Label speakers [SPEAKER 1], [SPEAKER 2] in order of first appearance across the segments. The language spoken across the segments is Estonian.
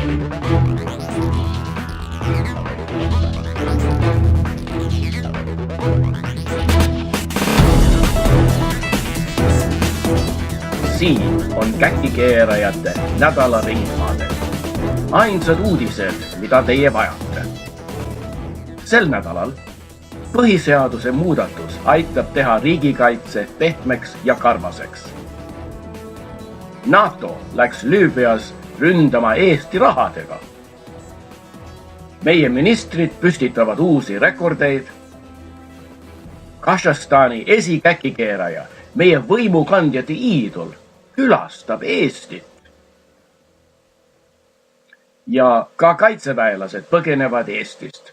[SPEAKER 1] Siin on käkikeerajate nädala ringmaade. Ainsad uudised, mida teie vajate. Sel nädalal põhiseaduse muudatus aitab teha riigikaitse pehmeks ja karvaseks. NATO läks Lüübias ründama Eesti rahadega. Meie ministrid püstitavad uusi rekordeid. Kasahstani esikäkikeeraja, meie võimukandjate iidol, külastab Eestit. Ja ka kaitseväelased põgenevad Eestist.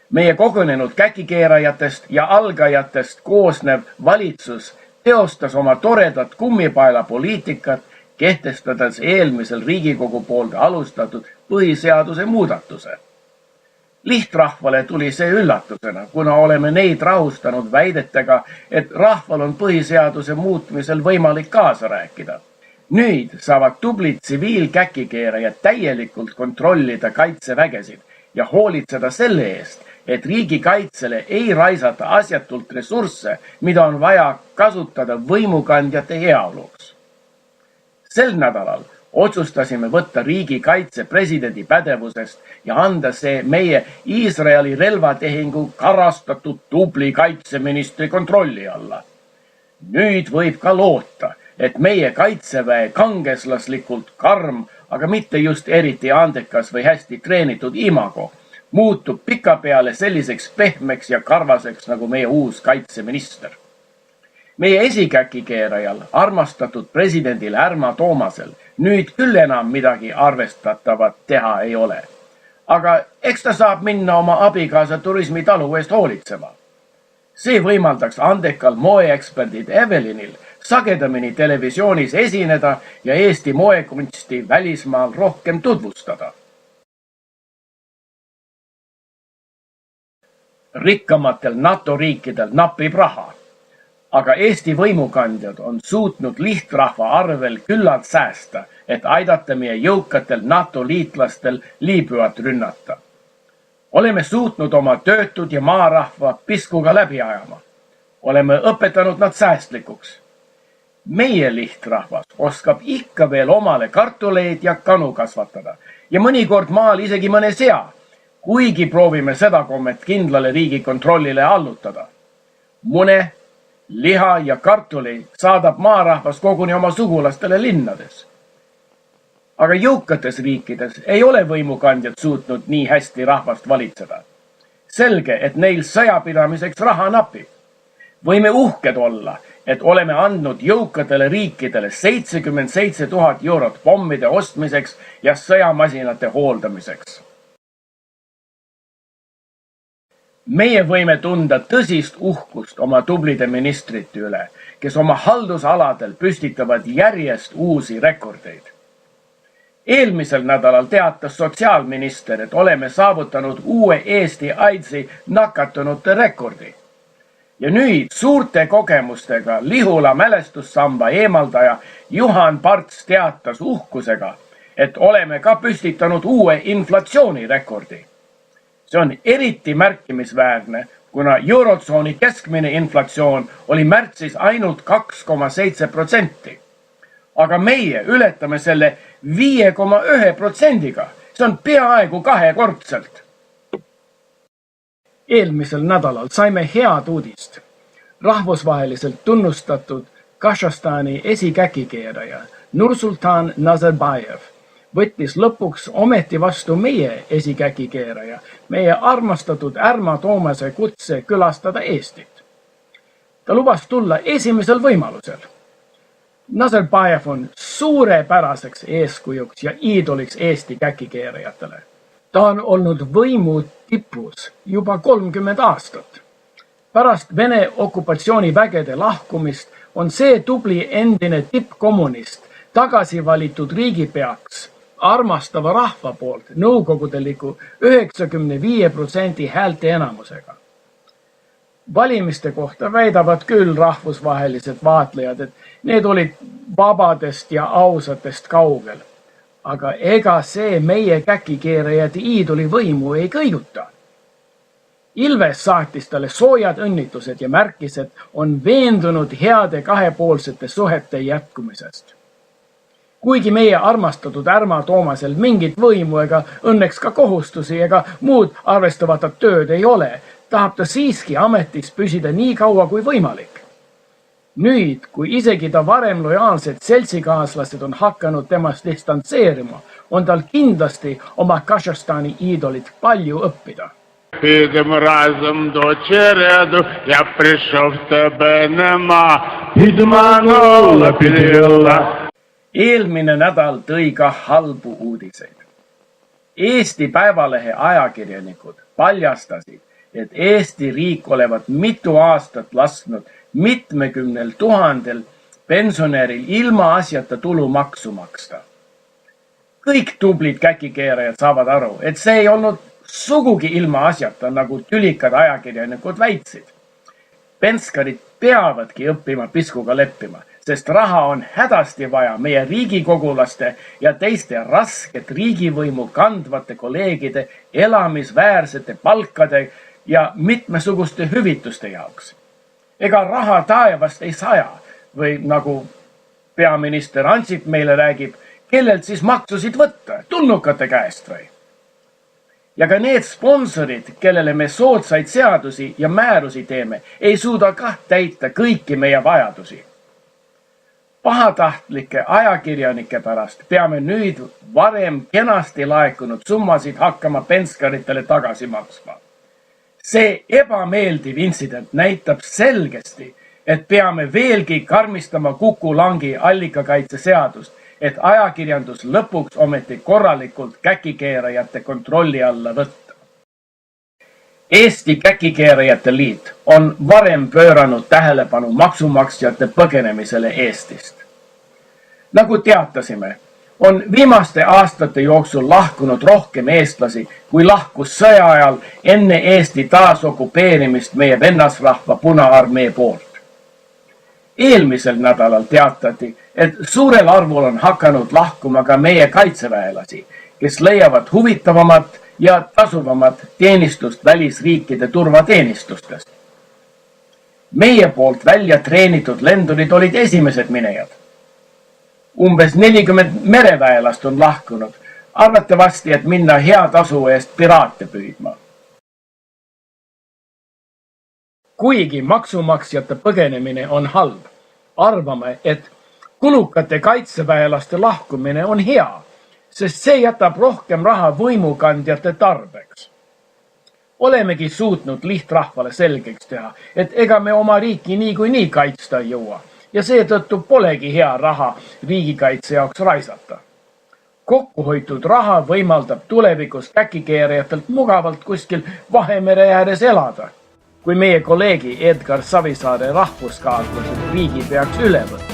[SPEAKER 1] Meie kogunenud käkikeerajatest ja algajatest koosnev valitsus teostas oma toredat kummipaela poliitikat, kehtestades eelmisel Riigikogu poolt alustatud põhiseaduse muudatuse. Lihtrahvale tuli see üllatusena, kuna oleme neid rahustanud väidetega, et rahval on põhiseaduse muutmisel võimalik kaasa rääkida. Nüüd saavad tublid tsiviilkäkikeerajad täielikult kontrollida kaitsevägesid ja hoolitseda selle eest, et riigikaitsele ei raisata asjatult ressursse, mida on vaja kasutada võimukandjate heaoluks. Sel nädalal otsustasime võtta riigikaitse presidendi pädevusest ja anda see meie Iisraeli relvatehingu karastatud tubli kaitseministri kontrolli alla. Nüüd võib ka loota, et meie kaitseväe kangeslaslikult karm, aga mitte just eriti andekas või hästi treenitud imago, muutub pikapeale selliseks pehmeks ja karvaseks nagu meie uus kaitseminister. Meie esikäkikeerajal, armastatud presidendil Ärma Toomasel, nüüd küll enam midagi arvestatavat teha ei ole. Aga eks ta saab minna oma abikaasa turismitalu eest hoolitsema. See võimaldaks andekal moeeksperdid Evelinil sagedamini televisioonis esineda ja Eesti moekunsti välismaal rohkem tutvustada. Rikkamatel NATO riikidel napib raha, aga Eesti võimukandjad on suutnud lihtrahva arvel küllalt säästa, et aidata meie jõukatel NATO liitlastel Liibüat rünnata. Oleme suutnud oma töötud ja maarahva piskuga läbi ajama. Oleme õpetanud nad säästlikuks. Meie lihtrahvas oskab ikka veel omale kartuleid ja kanu kasvatada ja mõnikord maal isegi mõne sea, kuigi proovime seda kommet kindlale riigikontrollile allutada. Mune, liha ja kartuli saadab maarahvas koguni oma sugulastele linnades. Aga jõukates riikides ei ole võimukandjad suutnud nii hästi rahvast valitseda. Selge, et neil sõjapidamiseks raha napib. Võime uhked olla, et oleme andnud jõukatele riikidele 77 000 eurot pommide ostmiseks ja sõjamasinate hooldamiseks. Meie võime tunda tõsist uhkust oma tublide ministrite üle, kes oma haldusaladel püstitavad järjest uusi rekordeid. Eelmisel nädalal teatas sotsiaalminister, et oleme saavutanud uue Eesti AIDSi nakatunute rekordi. Ja nüüd suurte kogemustega Lihula mälestussamba eemaldaja Juhan Parts teatas uhkusega, et oleme ka püstitanud uue inflatsioonirekordi. See on eriti märkimisväärne, kuna eurotsooni keskmine inflatsioon oli märtsis ainult 2,7%. Aga meie ületame selle 5,1%-ga. See on peaaegu kahekordselt. Eelmisel nädalal saime head uudist. Rahvusvaheliselt tunnustatud Kasahstani esikäkikeeraja Nursultan Nazarbayev võttis lõpuks ometi vastu meie esikäkikeeraja, meie armastatud Ärma Toomase kutse külastada Eestit. Ta lubas tulla esimesel võimalusel. Nazarbayev on suurepäraseks eeskujuks ja iidoliks Eesti käkikeerajatele. Ta on olnud võimu tipus juba 30 aastat. Pärast Vene okupatsioonivägede lahkumist on see tubli endine tippkommunist tagasi valitud riigipeaks armastava rahva poolt nõukogudeliku 95% häälte enamusega. Valimiste kohta väidavad küll rahvusvahelised vaatlejad, et need olid vabadest ja ausatest kaugel. Aga ega see meie käkikeerajate iidoli võimu ei kõiguta. Ilves saatis talle soojad õnnitused ja märkis, et on veendunud heade kahepoolsete suhete jätkumisest. Kuigi meie armastatud Ärma Toomasel mingit võimu ega õnneks ka kohustusi ega muud arvestavatat tööd ei ole, tahab ta siiski ametis püsida nii kaua kui võimalik. Nüüd, kui isegi ta varem lojaalsed seltsikaaslased on hakanud temast distantseerima, on tal kindlasti oma Kasahstani iidolit palju õppida.
[SPEAKER 2] Підем разом до череду, я пришел в тебе нема, підманула, підвела.
[SPEAKER 1] Eelmine nädal tõi ka halbu uudiseid. Eesti Päevalehe ajakirjanikud paljastasid, et Eesti riik olevat mitu aastat lasknud mitmekümnel tuhandel pensionäril ilma asjata tulumaksu maksta. Kõik tublid käkikeerajad saavad aru, et see ei olnud sugugi ilma asjata, nagu tülikad ajakirjanikud väitsid. Penskarid peavadki õppima piskuga leppima, sest raha on hädasti vaja meie riigikogulaste ja teiste rasket riigivõimu kandvate kolleegide elamisväärsete palkade ja mitmesuguste hüvituste jaoks. Ega raha taevast ei saja või nagu peaminister Ansip meile räägib, kellelt siis maksusid võtta, tulnukate käest või? Ja ka need sponsorid, kellele me soodsaid seadusi ja määrusi teeme, ei suuda ka täita kõiki meie vajadusi. Pahatahtlike ajakirjanike pärast peame nüüd varem kenasti laekunud summasid hakkama penskaritele tagasi maksma. See ebameeldiv intsident näitab selgesti, et peame veelgi karmistama Kuku-Langi allikakaitse seadust, et ajakirjandus lõpuks ometi korralikult käkikeerajate kontrolli alla võtta. Eesti Käkikeerajate Liit on varem pööranud tähelepanu maksumaksjate põgenemisele Eestist. Nagu teatasime, on viimaste aastate jooksul lahkunud rohkem eestlasi, kui lahkus sõja ajal enne Eesti taasokupeerimist meie vennasrahva Punaarmee poolt. Eelmisel nädalal teatati, et suurel arvul on hakanud lahkuma ka meie kaitseväelasi, kes leiavad huvitavamat ja tasuvamat teenistust välisriikide turvateenistustest. Meie poolt välja treenitud lendurid olid esimesed minejad. Umbes 40 mereväelast on lahkunud, arvatavasti, et minna hea tasu eest piraate püüdma. Kuigi maksumaksjate põgenemine on halb, arvame, et kulukate kaitseväelaste lahkumine on hea, sest see jätab rohkem raha võimukandjate tarbeks. Olemegi suutnud lihtrahvale selgeks teha, et ega me oma riiki niikuinii kaitsta ei jõua ja seetõttu polegi hea raha riigikaitse jaoks raisata. Kokkuhoitud raha võimaldab tulevikus käkikeerajatelt mugavalt kuskil Vahemere ääres elada, kui meie kolleegi Edgar Savisaare rahvuskaartlased riigi peaks üle võtta.